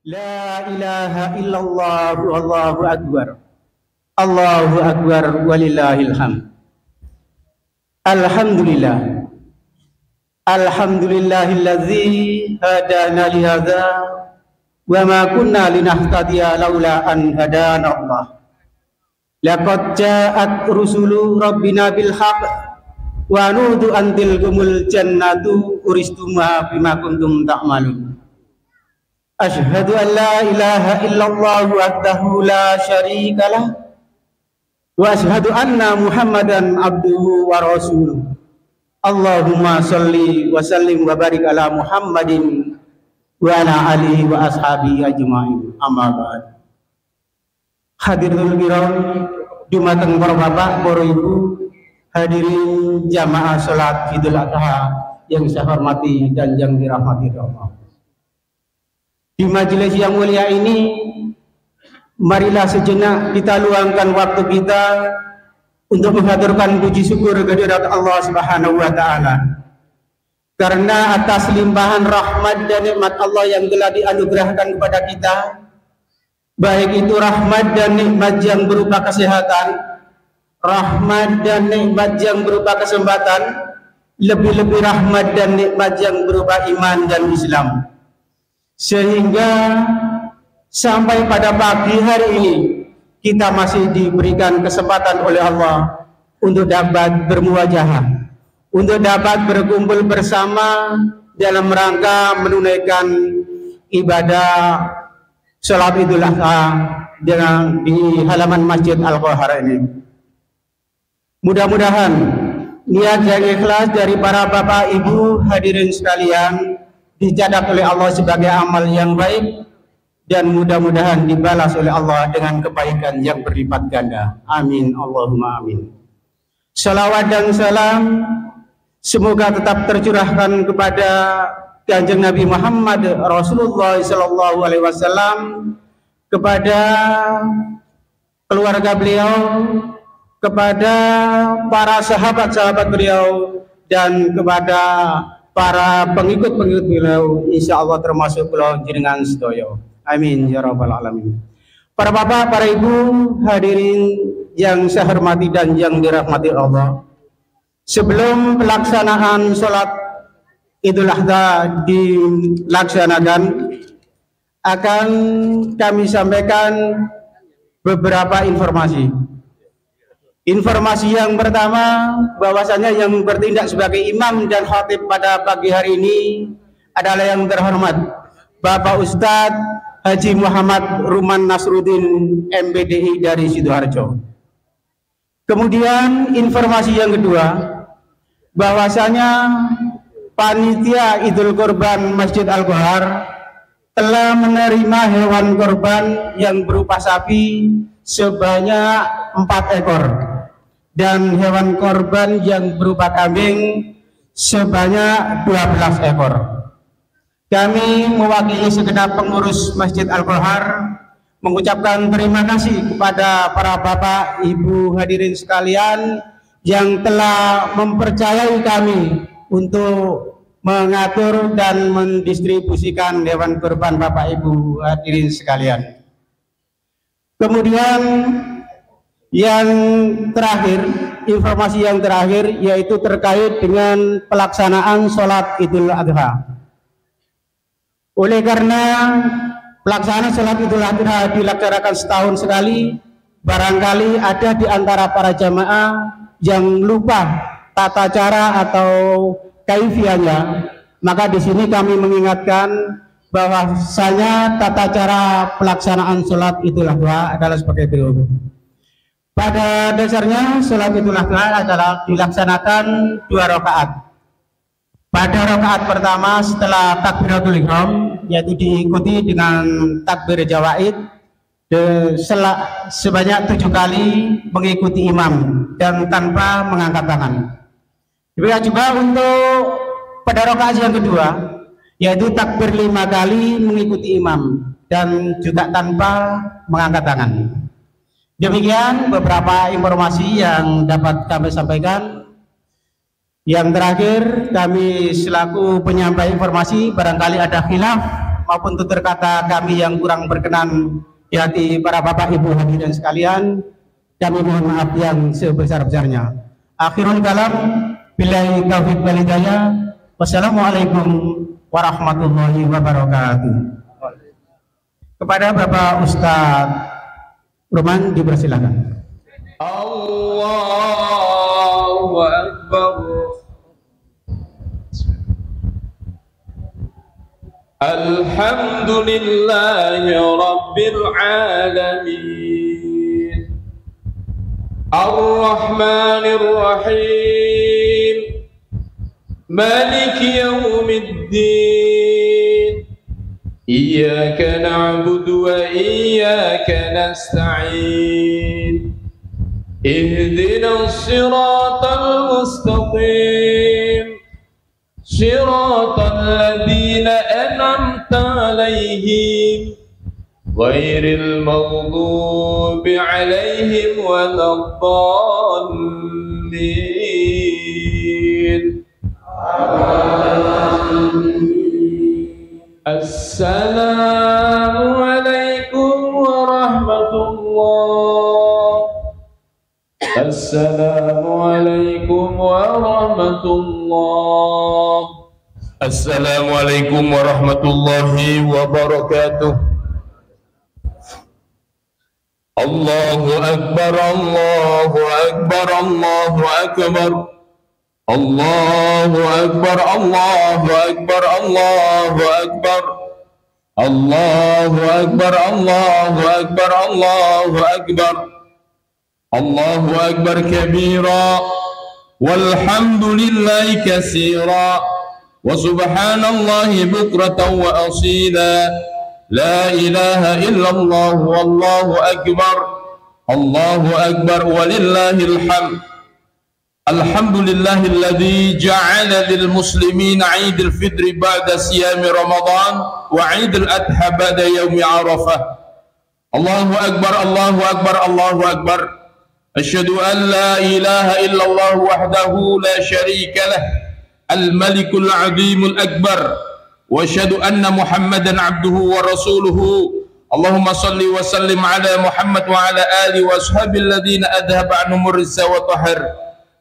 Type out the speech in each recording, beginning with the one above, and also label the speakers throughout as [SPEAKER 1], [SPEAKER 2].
[SPEAKER 1] La ilaha illallah Allahu akbar. Allahu akbar walillahil hamd. Alhamdulillah. Alhamdulillahilladzi hadana li hadza wa ma kunna linahtadiya laula an hadana Allah. Laqad ja'at rusulu rabbina bil haqq wa nudu an tilkumul jannatu uristuma bima kuntum ta'malun. Asyhadu an la ilaha illallah wahdahu la syarika lah wa asyhadu anna Muhammadan abduhu wa rasuluh. Allahumma sholli wa sallim wa barik ala Muhammadin wa ala alihi wa ashabihi ajma'in. Amma ba'd. Hadirul kiram, dumateng para bapak, para ibu, hadirin jamaah salat Idul Adha yang saya hormati dan yang dirahmati Allah. Di majelis yang mulia ini, marilah sejenak kita luangkan waktu kita untuk menghaturkan puji syukur kehadirat Allah Subhanahu wa taala. Karena atas limpahan rahmat dan nikmat Allah yang telah dianugerahkan kepada kita, baik itu rahmat dan nikmat yang berupa kesehatan, rahmat dan nikmat yang berupa kesempatan, lebih-lebih rahmat dan nikmat yang berupa iman dan Islam. Sehingga sampai pada pagi hari ini kita masih diberikan kesempatan oleh Allah untuk dapat bermuwajahah, untuk dapat berkumpul bersama dalam rangka menunaikan ibadah salat Idul Adha di halaman Masjid Al-Qahar ini. Mudah-mudahan niat yang ikhlas dari para bapak ibu hadirin sekalian dicatat oleh Allah sebagai amal yang baik dan mudah-mudahan dibalas oleh Allah dengan kebaikan yang berlipat ganda. Amin Allahumma amin. Salawat dan salam semoga tetap tercurahkan kepada Kanjeng Nabi Muhammad Rasulullah sallallahu alaihi wasallam, kepada keluarga beliau, kepada para sahabat-sahabat beliau, dan kepada para pengikut-pengikut beliau, insya Allah termasuk beliau jenengan sedoyo. Amin ya rabbal alamin. Para bapak, para ibu, hadirin yang saya hormati dan yang dirahmati Allah. Sebelum pelaksanaan sholat Idul Adha dilaksanakan, akan kami sampaikan beberapa informasi. Informasi yang pertama, bahwasanya yang bertindak sebagai imam dan khatib pada pagi hari ini adalah yang terhormat Bapak Ustadz Haji Muhammad Ruman Nasruddin MPDI dari Sidoarjo. Kemudian informasi yang kedua, bahwasanya panitia Idul Kurban Masjid Al-Qahar telah menerima hewan kurban yang berupa sapi sebanyak 4 ekor. Dan hewan korban yang berupa kambing sebanyak 12 ekor. Kami mewakili segenap pengurus Masjid Al-Qahar mengucapkan terima kasih kepada para bapak, ibu hadirin sekalian yang telah mempercayai kami untuk mengatur dan mendistribusikan hewan kurban bapak ibu hadirin sekalian. Kemudian yang terakhir, informasi yang terakhir yaitu terkait dengan pelaksanaan sholat Idul Adha. Oleh karena pelaksanaan sholat Idul Adha dilaksanakan setahun sekali, barangkali ada di antara para jamaah yang lupa tata cara atau kaifiahnya, maka di sini kami mengingatkan bahwasanya tata cara pelaksanaan sholat Idul Adha adalah sebagai berikut. Pada dasarnya sholat Idul Adha adalah dilaksanakan 2 rakaat. Pada rakaat pertama setelah takbiratul ihram, yaitu diikuti dengan takbir jawaid sebanyak 7 kali mengikuti imam dan tanpa mengangkat tangan. Demikian juga untuk pada rakaat yang kedua, yaitu takbir 5 kali mengikuti imam dan juga tanpa mengangkat tangan. Demikian beberapa informasi yang dapat kami sampaikan. Yang terakhir, kami selaku penyampai informasi barangkali ada khilaf maupun tutur kata kami yang kurang berkenan di hati para bapak ibu hadirin sekalian, kami mohon maaf yang sebesar-besarnya. Akhirul kalam, billahi taufiq wal hidayah. Wassalamualaikum warahmatullahi wabarakatuh. Kepada Bapak Ustadz Roman dipersilakan.
[SPEAKER 2] Allahu Akbar. Alhamdulillahi Rabbil Alamin, Ar-Rahmanir Rahim, Maliki Yawmiddin, Iyyaka na'budu wa iyyaka nasta'in, Ihdinas siratal mustaqim, Siratal ladzina an'amta 'alaihim ghairil maghdubi 'alaihim waladdallin. Assalamualaikum warahmatullahi. Assalamualaikum warahmatullahi. Assalamualaikum warahmatullahi wabarakatuh. Allahu Akbar, Allahu Akbar, Allahu Akbar. Allahu Akbar, Allahu Akbar, Allahu Akbar. Allahu Akbar, Allahu Akbar, Allahu Akbar. Allahu Akbar kabira, walhamdulillahi katsira, wa subhanallahi bukratan wa asila. La ilaha illallah, wallahu akbar. Allahu akbar walillahil hamd. Alhamdulillahilladzi ja'ala lil muslimin 'Idul Fitri ba'da siyami Ramadan wa 'Idul Adha ba'da yaumi Arafah. Allahu akbar, Allahu akbar, Allahu akbar. Asyhadu an la ilaha illallah wahdahu la syarika lah, al-malikul azimul akbar, wa asyhadu anna Muhammadan abduhu wa rasuluhu. Allahumma salli wa sallim ala Muhammad wa ala alihi wa ashabihi alladhina adhaba anhum rizza wa tahar.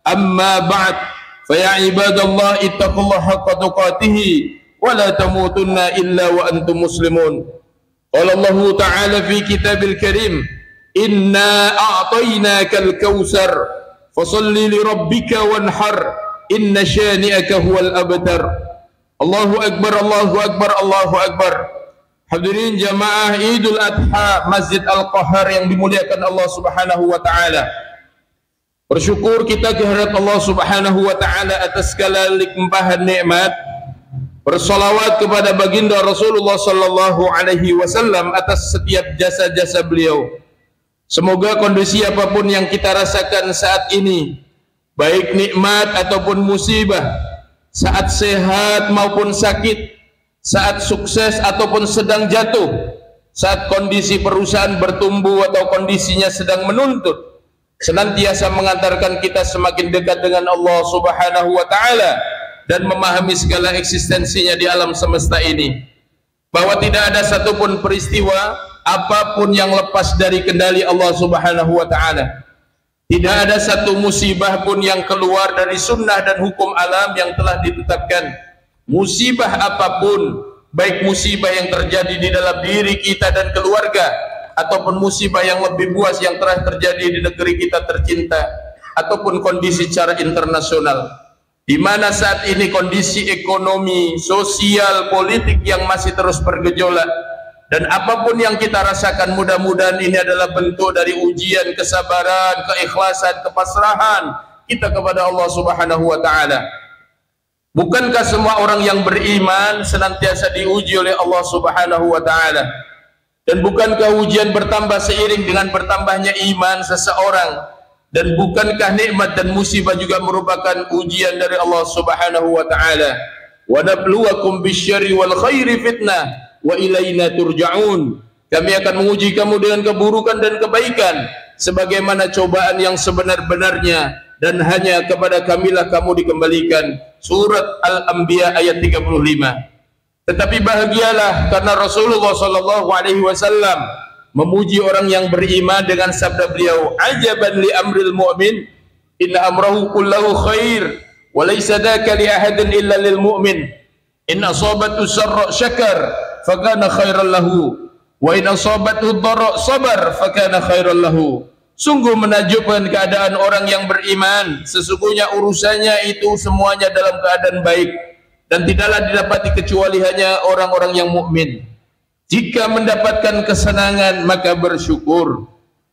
[SPEAKER 2] Amma ba'd, fa ya ibadallah ittaqullaha haqqa tuqatih wa la tamutunna illa wa antum muslimun. Qala Allah ta'ala fi kitabil karim, inna a'tainakal kautsar fasalli li rabbika wanhar inna syani'aka huwal abtar. Allahu akbar, Allahu akbar, Allahu akbar. Hadirin jamaah Idul Adha Masjid Al-Qahar yang dimuliakan Allah Subhanahu wa taala. Bersyukur kita kehadirat Allah Subhanahu wa taala atas segala limpahan nikmat. Bersolawat kepada baginda Rasulullah sallallahu alaihi wasallam atas setiap jasa-jasa beliau. Semoga kondisi apapun yang kita rasakan saat ini, baik nikmat ataupun musibah, saat sehat maupun sakit, saat sukses ataupun sedang jatuh, saat kondisi perusahaan bertumbuh atau kondisinya sedang menuntut, senantiasa mengantarkan kita semakin dekat dengan Allah Subhanahu wa taala dan memahami segala eksistensinya di alam semesta ini, bahwa tidak ada satupun peristiwa apapun yang lepas dari kendali Allah Subhanahu wa taala. Tidak ada satu musibah pun yang keluar dari sunnah dan hukum alam yang telah ditetapkan. Musibah apapun, baik musibah yang terjadi di dalam diri kita dan keluarga, ataupun musibah yang lebih luas yang telah terjadi di negeri kita tercinta, ataupun kondisi secara internasional, di mana saat ini kondisi ekonomi, sosial, politik yang masih terus bergejolak. Dan apapun yang kita rasakan, mudah-mudahan ini adalah bentuk dari ujian kesabaran, keikhlasan, kepasrahan kita kepada Allah Subhanahu wa taala. Bukankah semua orang yang beriman senantiasa diuji oleh Allah Subhanahu wa taala? Dan bukankah ujian bertambah seiring dengan bertambahnya iman seseorang? Dan bukankah nikmat dan musibah juga merupakan ujian dari Allah Subhanahu wa taala? Wa nabluwakum bisyarri wal khairi fitnah wa ilaina turja'un. Kami akan menguji kamu dengan keburukan dan kebaikan sebagaimana cobaan yang sebenar-benarnya, dan hanya kepada kamilah kamu dikembalikan. Surat Al-Anbiya ayat 35. Tetapi bahagialah karena Rasulullah sallallahu alaihi wasallam memuji orang yang beriman dengan sabda beliau, ajaban li amril mu'min inna amrahu kullahu khair wa laysa dzaka li ahadin illa lil mu'min in asabatu syarra syakar fakana khairan lahu wa in asabatu dharra sabar fakana khairan lahu. Sungguh menakjubkan keadaan orang yang beriman, sesungguhnya urusannya itu semuanya dalam keadaan baik dan tidaklah didapati kecuali hanya orang-orang yang mukmin. Jika mendapatkan kesenangan maka bersyukur,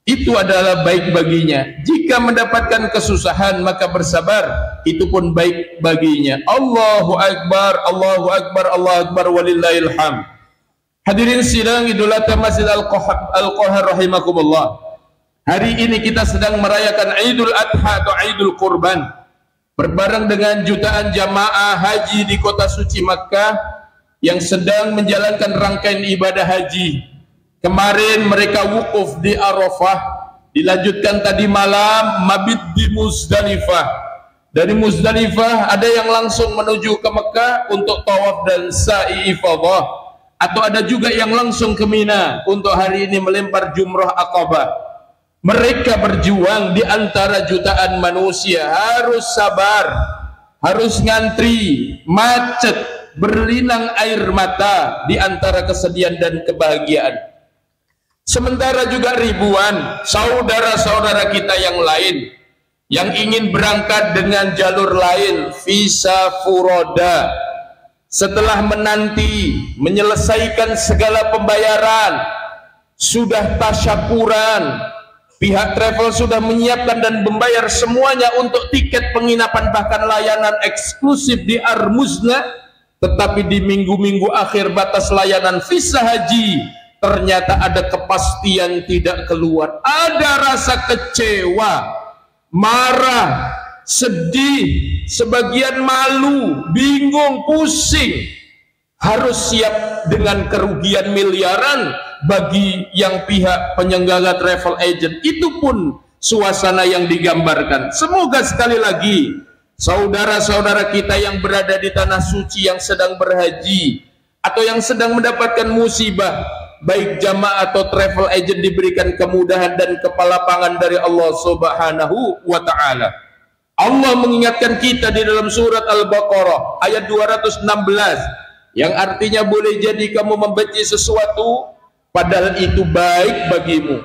[SPEAKER 2] itu adalah baik baginya. Jika mendapatkan kesusahan maka bersabar, itu pun baik baginya. Allahu Akbar, Allahu Akbar, Allahu Akbar, walillahil hamd. Hadirin sidang Idul Adha Masjid Al-Qahar rahimakumullah. Hari ini kita sedang merayakan Idul Adha atau Idul Kurban, berbareng dengan jutaan jamaah haji di kota suci Makkah yang sedang menjalankan rangkaian ibadah haji. Kemarin mereka wukuf di Arafah, dilanjutkan tadi malam mabit di Muzdalifah. Dari Muzdalifah ada yang langsung menuju ke Mekah untuk tawaf dan sa'i ifadah, atau ada juga yang langsung ke Mina untuk hari ini melempar jumrah Aqabah. Mereka berjuang di antara jutaan manusia, harus sabar, harus ngantri, macet, berlinang air mata di antara kesedihan dan kebahagiaan. Sementara juga ribuan saudara-saudara kita yang lain yang ingin berangkat dengan jalur lain, visa furoda, setelah menanti menyelesaikan segala pembayaran, sudah tasyakuran, pihak travel sudah menyiapkan dan membayar semuanya untuk tiket penginapan bahkan layanan eksklusif di Armuzna. Tetapi di minggu-minggu akhir batas layanan visa haji ternyata ada kepastian tidak keluar. Ada rasa kecewa, marah, sedih, sebagian malu, bingung, pusing. Harus siap dengan kerugian miliaran bagi yang pihak penyelenggara travel agent. Itu pun suasana yang digambarkan. Semoga sekali lagi saudara-saudara kita yang berada di tanah suci yang sedang berhaji atau yang sedang mendapatkan musibah, baik jamaah atau travel agent, diberikan kemudahan dan kepalapangan dari Allah Subhanahu wa ta'ala. Allah mengingatkan kita di dalam surat Al-Baqarah ayat 216 yang artinya boleh jadi kamu membenci sesuatu padahal itu baik bagimu,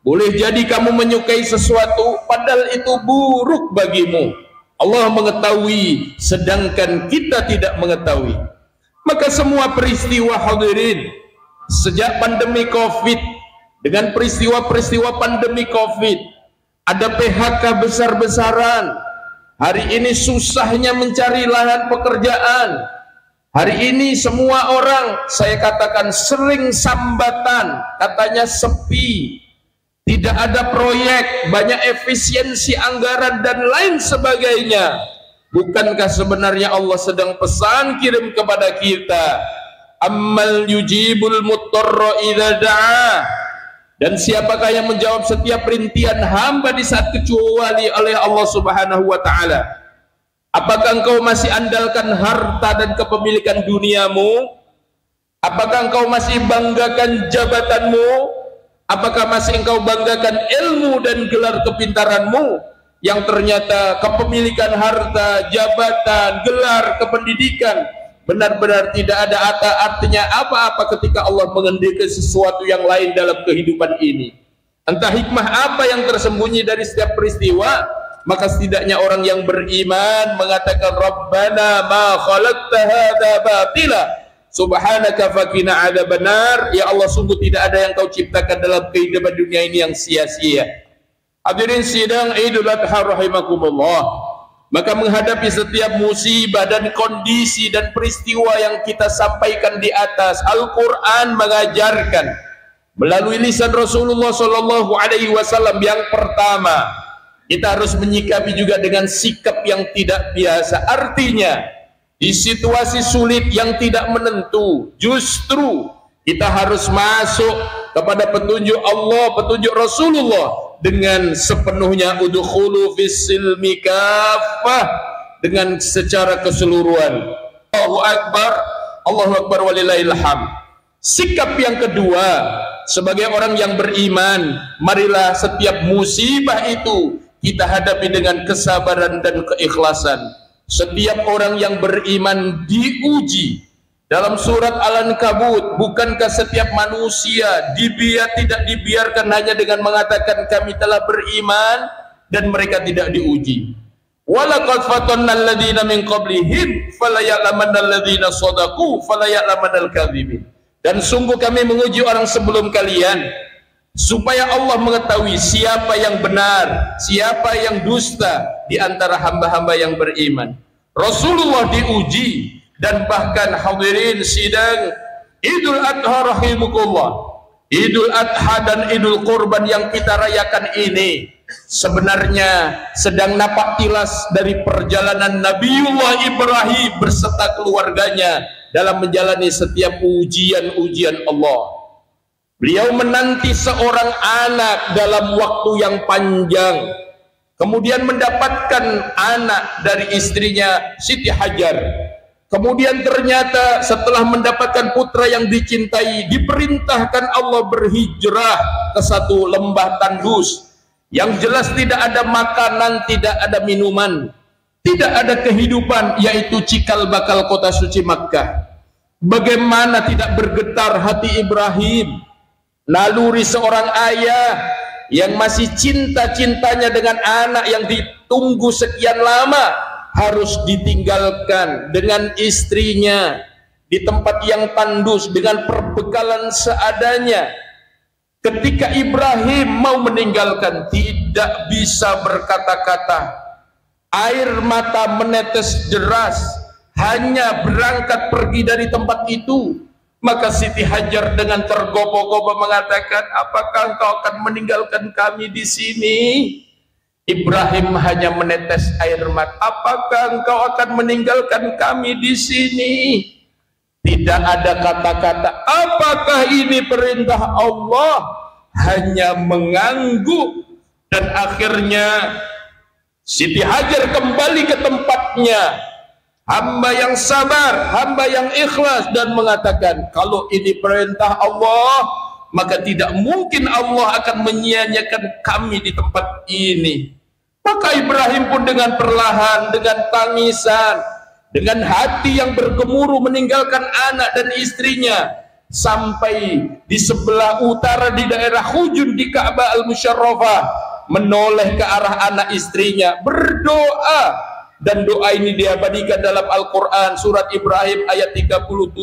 [SPEAKER 2] boleh jadi kamu menyukai sesuatu padahal itu buruk bagimu. Allah mengetahui sedangkan kita tidak mengetahui. Maka semua peristiwa hadirin sejak pandemi Covid, dengan peristiwa-peristiwa pandemi Covid, ada PHK besar-besaran. Hari ini susahnya mencari lahan pekerjaan. Hari ini semua orang, saya katakan, sering sambatan, katanya sepi, tidak ada proyek, banyak efisiensi anggaran dan lain sebagainya. Bukankah sebenarnya Allah sedang pesan kirim kepada kita, ammal yujibul muttarra idza da'a, dan siapakah yang menjawab setiap rintihan hamba di saat kecuali oleh Allah Subhanahu wa ta'ala. Apakah engkau masih andalkan harta dan kepemilikan duniamu? Apakah engkau masih banggakan jabatanmu? Apakah masih engkau banggakan ilmu dan gelar kepintaranmu, yang ternyata kepemilikan harta, jabatan, gelar, kependidikan benar-benar tidak ada artinya apa-apa ketika Allah mengendalikan sesuatu yang lain dalam kehidupan ini? Entah hikmah apa yang tersembunyi dari setiap peristiwa, maka setidaknya orang yang beriman mengatakan, Rabbana ma khalaqta hadza batila subhanaka faqina adzabannar. Ya Allah, sungguh tidak ada yang kau ciptakan dalam kehidupan dunia ini yang sia-sia. Hadirin sidang Idul Adha rahimakumullah. Maka menghadapi setiap musibah dan kondisi dan peristiwa yang kita sampaikan di atas, Al-Quran mengajarkan melalui lisan Rasulullah sallallahu alaihi wasallam, yang pertama, kita harus menyikapi juga dengan sikap yang tidak biasa. Artinya, di situasi sulit yang tidak menentu, justru kita harus masuk kepada petunjuk Allah, petunjuk Rasulullah dengan sepenuhnya. Udkhulu fis-silmi kaffah, dengan secara keseluruhan. Allahu Akbar, Allahu Akbar walillahil hamd. Sikap yang kedua, sebagai orang yang beriman, marilah setiap musibah itu kita hadapi dengan kesabaran dan keikhlasan. Setiap orang yang beriman diuji. Dalam surat Al-Ankabut, bukankah setiap manusia tidak dibiarkan hanya dengan mengatakan kami telah beriman dan mereka tidak diuji. Walaqad fatanna alladziina min qablihim falaya'lamanna alladziina shadaqu falaya'lamannal kadzibin. Dan sungguh kami menguji orang sebelum kalian supaya Allah mengetahui siapa yang benar, siapa yang dusta di antara hamba-hamba yang beriman. Rasulullah diuji, dan bahkan hadirin sidang Idul Adha rahimukullah, Idul Adha dan Idul Qurban yang kita rayakan ini sebenarnya sedang napak tilas dari perjalanan Nabiullah Ibrahim berserta keluarganya dalam menjalani setiap ujian-ujian Allah. Beliau menanti seorang anak dalam waktu yang panjang, kemudian mendapatkan anak dari istrinya Siti Hajar. Kemudian ternyata setelah mendapatkan putra yang dicintai, diperintahkan Allah berhijrah ke satu lembah tandus yang jelas tidak ada makanan, tidak ada minuman, tidak ada kehidupan, yaitu cikal bakal kota suci Makkah. Bagaimana tidak bergetar hati Ibrahim, naluri seorang ayah yang masih cinta-cintanya dengan anak yang ditunggu sekian lama harus ditinggalkan dengan istrinya di tempat yang tandus dengan perbekalan seadanya. Ketika Ibrahim mau meninggalkan, tidak bisa berkata-kata, air mata menetes deras, hanya berangkat pergi dari tempat itu. Maka Siti Hajar dengan tergopoh-gopoh mengatakan, apakah engkau akan meninggalkan kami di sini? Ibrahim hanya menetes air mata, apakah engkau akan meninggalkan kami di sini? Tidak ada kata-kata, apakah ini perintah Allah? Hanya mengangguk. Dan akhirnya Siti Hajar kembali ke tempatnya, hamba yang sabar, hamba yang ikhlas, dan mengatakan, kalau ini perintah Allah, maka tidak mungkin Allah akan menyia-nyiakan kami di tempat ini. Maka Ibrahim pun dengan perlahan, dengan tangisan, dengan hati yang bergemuruh meninggalkan anak dan istrinya, sampai di sebelah utara di daerah Hujun di Ka'bah Al-Musyarrafah, menoleh ke arah anak istrinya, berdoa. Dan doa ini diabadikan dalam Al-Quran, surat Ibrahim ayat 37.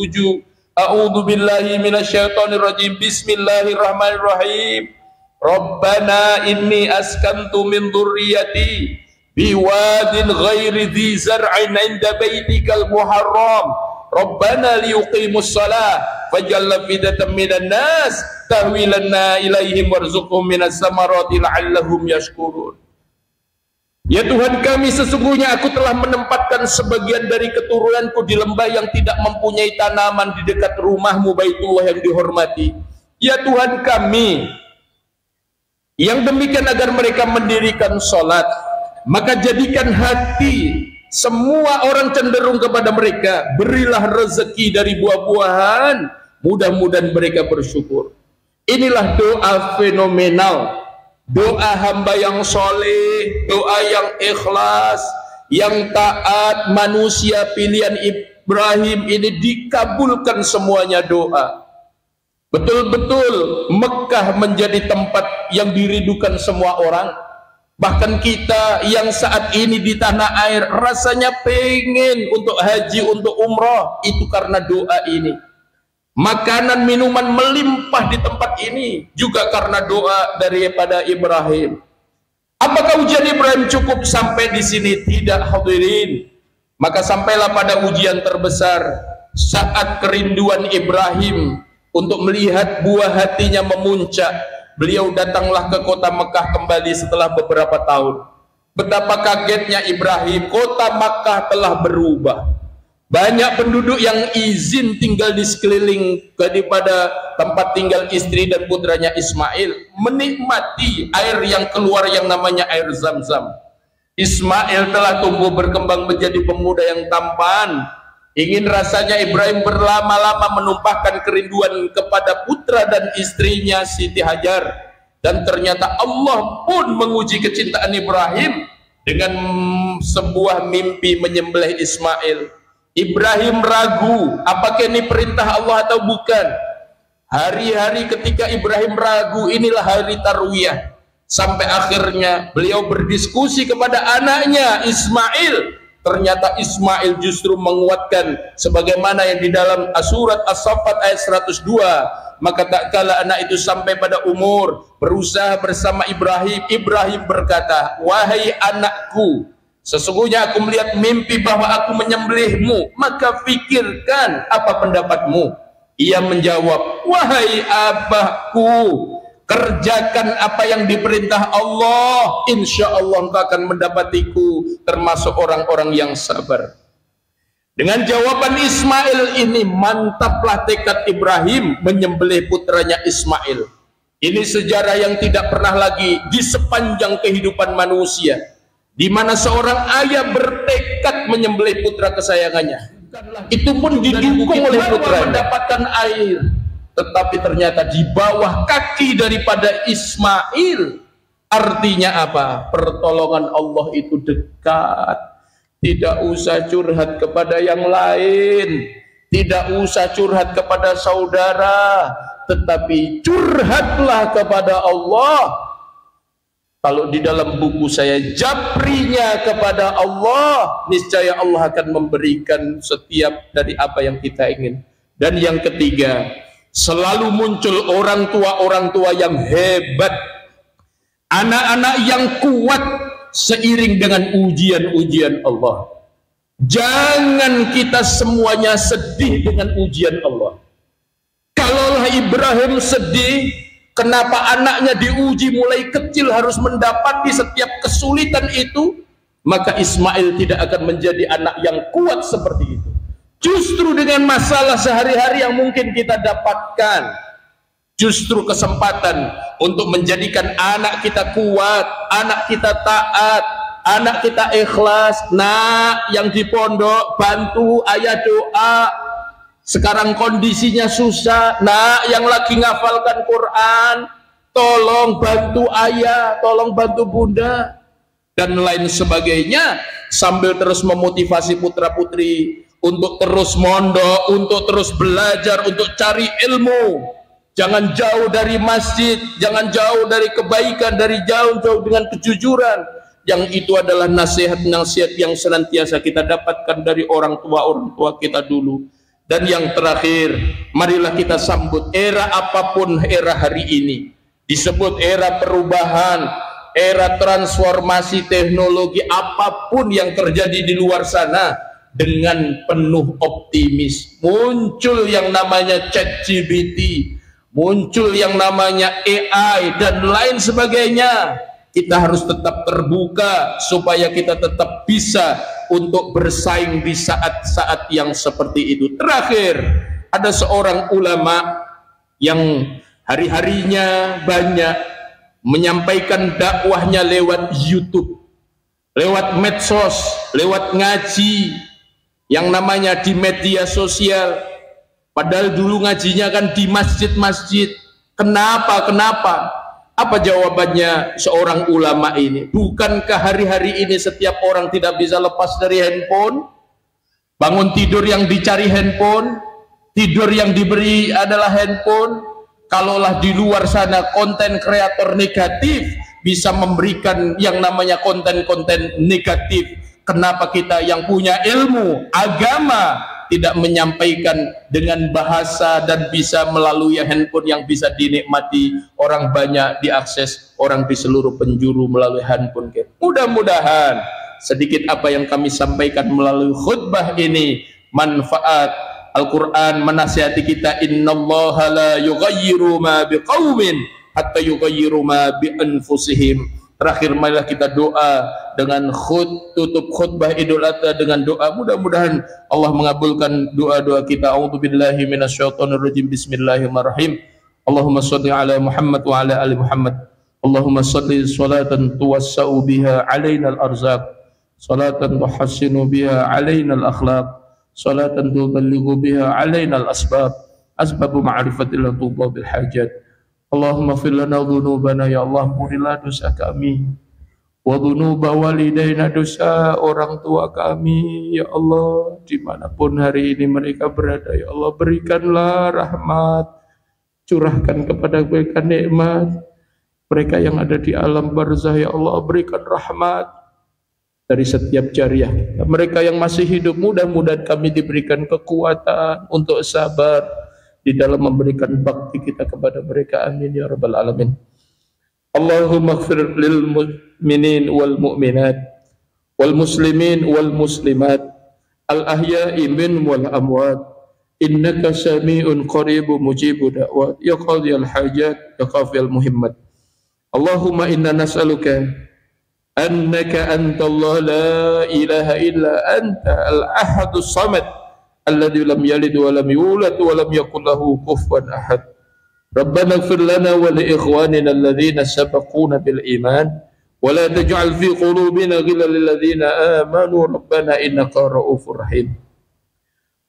[SPEAKER 2] A'udzu billahi minasyaitonir rajim. Bismillahirrahmanirrahim. Rabbana inni askantu min dzurriyyati biwadin ghairi dzi zar'in 'inda baitikal muharram. Rabbana liyuqimus shalah faj'al fidatan minan nas tahwilanna ilaihim warzuqhum minas samarati la'allahum yashkurun. Ya Tuhan kami, sesungguhnya aku telah menempatkan sebagian dari keturunanku di lembah yang tidak mempunyai tanaman di dekat rumahmu Baitullah yang dihormati. Ya Tuhan kami, yang demikian agar mereka mendirikan sholat, maka jadikan hati semua orang cenderung kepada mereka. Berilah rezeki dari buah-buahan, mudah-mudahan mereka bersyukur. Inilah doa fenomenal, doa hamba yang soleh, doa yang ikhlas, yang taat, manusia pilihan Ibrahim ini dikabulkan semuanya doa. Betul-betul Mekah menjadi tempat yang dirindukan semua orang. Bahkan kita yang saat ini di tanah air rasanya pengen untuk haji, untuk umrah, itu karena doa ini. Makanan minuman melimpah di tempat ini juga karena doa daripada Ibrahim. Apakah ujian Ibrahim cukup sampai di sini? Tidak, hadirin. Maka sampailah pada ujian terbesar, saat kerinduan Ibrahim untuk melihat buah hatinya memuncak. Beliau datanglah ke kota Mekah kembali setelah beberapa tahun. Betapa kagetnya Ibrahim, kota Makkah telah berubah. Banyak penduduk yang izin tinggal di sekeliling daripada tempat tinggal istri dan putranya Ismail, menikmati air yang keluar yang namanya air Zam-Zam. Ismail telah tumbuh berkembang menjadi pemuda yang tampan. Ingin rasanya Ibrahim berlama-lama menumpahkan kerinduan kepada putra dan istrinya Siti Hajar. Dan ternyata Allah pun menguji kecintaan Ibrahim dengan sebuah mimpi menyembelih Ismail. Ibrahim ragu, apakah ini perintah Allah atau bukan? Hari-hari ketika Ibrahim ragu, inilah hari tarwiyah. Sampai akhirnya beliau berdiskusi kepada anaknya Ismail. Ternyata Ismail justru menguatkan sebagaimana yang di dalam surat As-Saffat ayat 102. Maka tak kala anak itu sampai pada umur berusaha bersama Ibrahim, Ibrahim berkata, wahai anakku, sesungguhnya aku melihat mimpi bahwa aku menyembelihmu, maka pikirkan apa pendapatmu. Ia menjawab, wahai abahku, kerjakan apa yang diperintah Allah, insya Allah engkau akan mendapatiku termasuk orang-orang yang sabar. Dengan jawaban Ismail ini mantaplah tekad Ibrahim menyembelih putranya Ismail. Ini sejarah yang tidak pernah lagi di sepanjang kehidupan manusia, di mana seorang ayah bertekad menyembelih putra kesayangannya. Itu pun didukung oleh putranya mendapatkan air. Tetapi ternyata di bawah kaki daripada Ismail. Artinya apa? Pertolongan Allah itu dekat. Tidak usah curhat kepada yang lain, tidak usah curhat kepada saudara, tetapi curhatlah kepada Allah. Kalau di dalam buku saya japrinya kepada Allah, niscaya Allah akan memberikan setiap dari apa yang kita ingin. Dan yang ketiga, selalu muncul orang tua yang hebat, anak-anak yang kuat seiring dengan ujian-ujian Allah. Jangan kita semuanya sedih dengan ujian Allah. Kalaulah Ibrahim sedih, kenapa anaknya diuji mulai kecil harus mendapati setiap kesulitan itu, maka Ismail tidak akan menjadi anak yang kuat seperti itu. Justru dengan masalah sehari-hari yang mungkin kita dapatkan, justru kesempatan untuk menjadikan anak kita kuat, anak kita taat, anak kita ikhlas. Nak yang di pondok, bantu ayah doa, sekarang kondisinya susah. Nak yang lagi ngafalkan Quran, tolong bantu ayah, tolong bantu bunda, dan lain sebagainya, sambil terus memotivasi putra putri untuk terus mondok, untuk terus belajar, untuk cari ilmu. Jangan jauh dari masjid, jangan jauh dari kebaikan, dari jauh-jauh dengan kejujuran. Yang itu adalah nasihat-nasihat yang senantiasa kita dapatkan dari orang tua kita dulu. Dan yang terakhir, marilah kita sambut era apapun era hari ini. Disebut era perubahan, era transformasi teknologi, apapun yang terjadi di luar sana, dengan penuh optimis. Muncul yang namanya ChatGPT, muncul yang namanya AI dan lain sebagainya. Kita harus tetap terbuka supaya kita tetap bisa untuk bersaing di saat-saat yang seperti itu. Terakhir, ada seorang ulama yang hari-harinya banyak menyampaikan dakwahnya lewat YouTube, lewat medsos, lewat ngaji yang namanya di media sosial. Padahal dulu ngajinya kan di masjid-masjid. Kenapa? Apa jawabannya seorang ulama ini? Bukankah hari-hari ini setiap orang tidak bisa lepas dari handphone? Bangun tidur yang dicari handphone, tidur yang diberi adalah handphone. Kalaulah di luar sana konten kreator negatif bisa memberikan yang namanya konten-konten negatif, kenapa kita yang punya ilmu agama tidak menyampaikan dengan bahasa dan bisa melalui handphone yang bisa dinikmati orang banyak, diakses orang di seluruh penjuru melalui handphone? Mudah-mudahan sedikit apa yang kami sampaikan melalui khutbah ini manfaat. Al-Quran menasihati kita, innallaha la yughayyiru ma biqaumin hatta yughayyiru ma bi anfusihim. Terakhir, marilah kita doa dengan tutup khutbah Idul Adha dengan doa. Mudah-mudahan Allah mengabulkan doa-doa kita. A'udzubillahi minasyaitonir rajim. Bismillahirrahmanirrahim. Allahumma shalli ala Muhammad wa ala ali Muhammad. Allahumma shalli salatan tuwassa'u biha alaina al-arzaq, salatan tuhassinu biha alaina al-akhlaq, salatan tuballighu biha alaina al-asbab asbabu ma'rifatillah tuba bil hajat. Allahumma fir lana dhunubana, ya Allah ampunilah dosa kami, wa dhunuba walidaina, dosa orang tua kami, ya Allah, dimanapun hari ini mereka berada, ya Allah berikanlah rahmat, curahkan kepada mereka nikmat. Mereka yang ada di alam barzah, ya Allah berikan rahmat dari setiap jariah. Mereka yang masih hidup, mudah-mudahan kami diberikan kekuatan untuk sabar di dalam memberikan bakti kita kepada mereka. Amin ya rabbal alamin. Allahumma ighfir lil mu'minin wal mu'minat wal muslimin wal muslimat al ahya'i min wal amwat innaka sami'un qaribun mujibu da'wat ya qadiyal hajat ya qafiyal muhimmat. Allahumma inna nas'aluka annaka antallah la ilaha illa anta al-ahadus samad alladhi lam yalid wa lam yulad wa lam yakul lahu kufuwan ahad. Rabbana ighfir lana wa li ikhwanina alladhina sabaquna bil iman wa la taj'al fi qulubina ghillan lil ladzina amanu rabbana innaka ra'ufur rahim.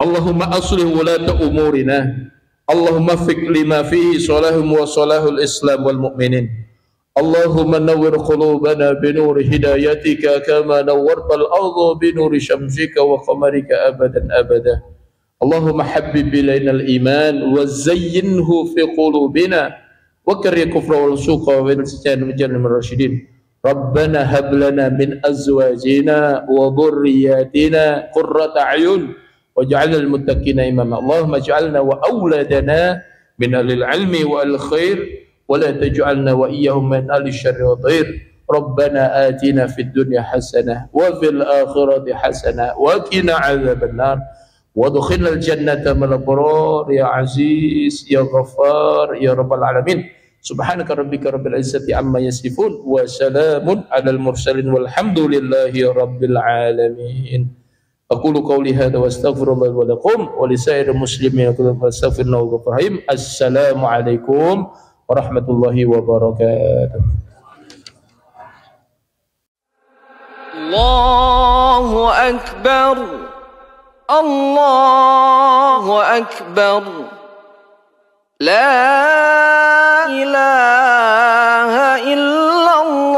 [SPEAKER 2] Allahumma aslih wulata umurina, Allahumma fiq lima fihi salahum wa salahul islam wal mu'minin. Allahumma nawwir qulubana binuri hidayatika kama nawwartal arda binuri syamsika wa qamarika abadan abada. Allahumma habbib ilaina al-iman wa zayyinhu fi qulubina wa karrih kufra wal fusuqa wal isyan min rasyidin. Rabbana hab lana min azwajina wa dhurriyyatina qurrata a'yun waj'alna lil muttaqina imama. Allahumma ij'alna wa awladana min ahli al-'ilmi wal khair ولا تجعلنا وإياهم من أهل الشر والضير. ربنا آتنا في الدنيا حسنة وفي الآخرة حسنة وقنا عذاب النار وادخلنا الجنة مع الأبرار يا عزيز يا غفار يا رب العالمين. سبحانك ربك رب العزة عما يصفون وسلام على المرسلين والحمد لله رب العالمين. أقول قولي هذا واستغفر الله ولكم ولسائر المسلمين واستغفر الله الغفور الرحيم. السلام عليكم warahmatullahi wabarakatuh.
[SPEAKER 3] Allahu akbar, Allahu akbar, la ilaha illallah,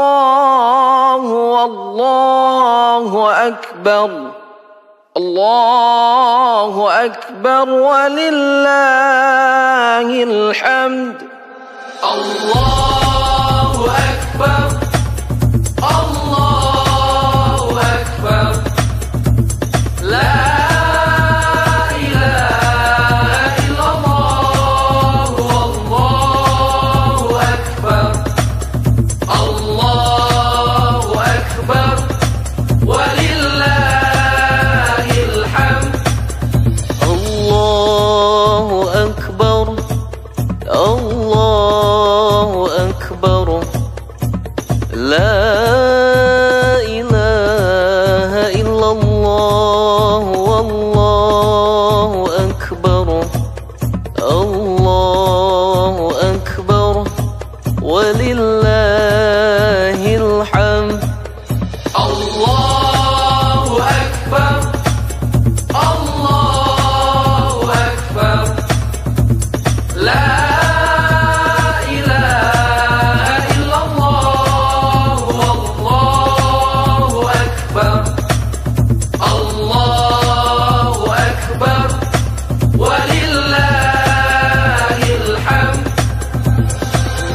[SPEAKER 3] wallahu akbar, Allahu akbar, walillahil hamd. Allahu akbar, Allahu akbar, la ilaha illallah, wallahu akbar, Allahu akbar, walillahil hamd. Allahu akbar, Allahu akbar, la ilaha illallah, wallahu akbar, Allahu akbar, walillahil hamd.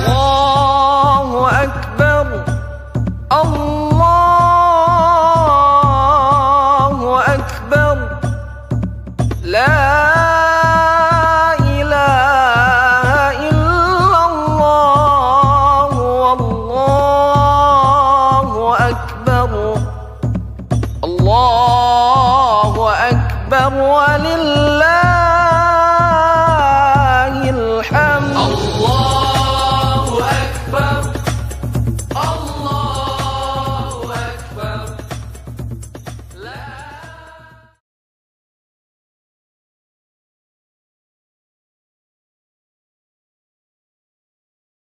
[SPEAKER 3] Allahu akbar, Allahu akbar, la Allahu akbar walillah.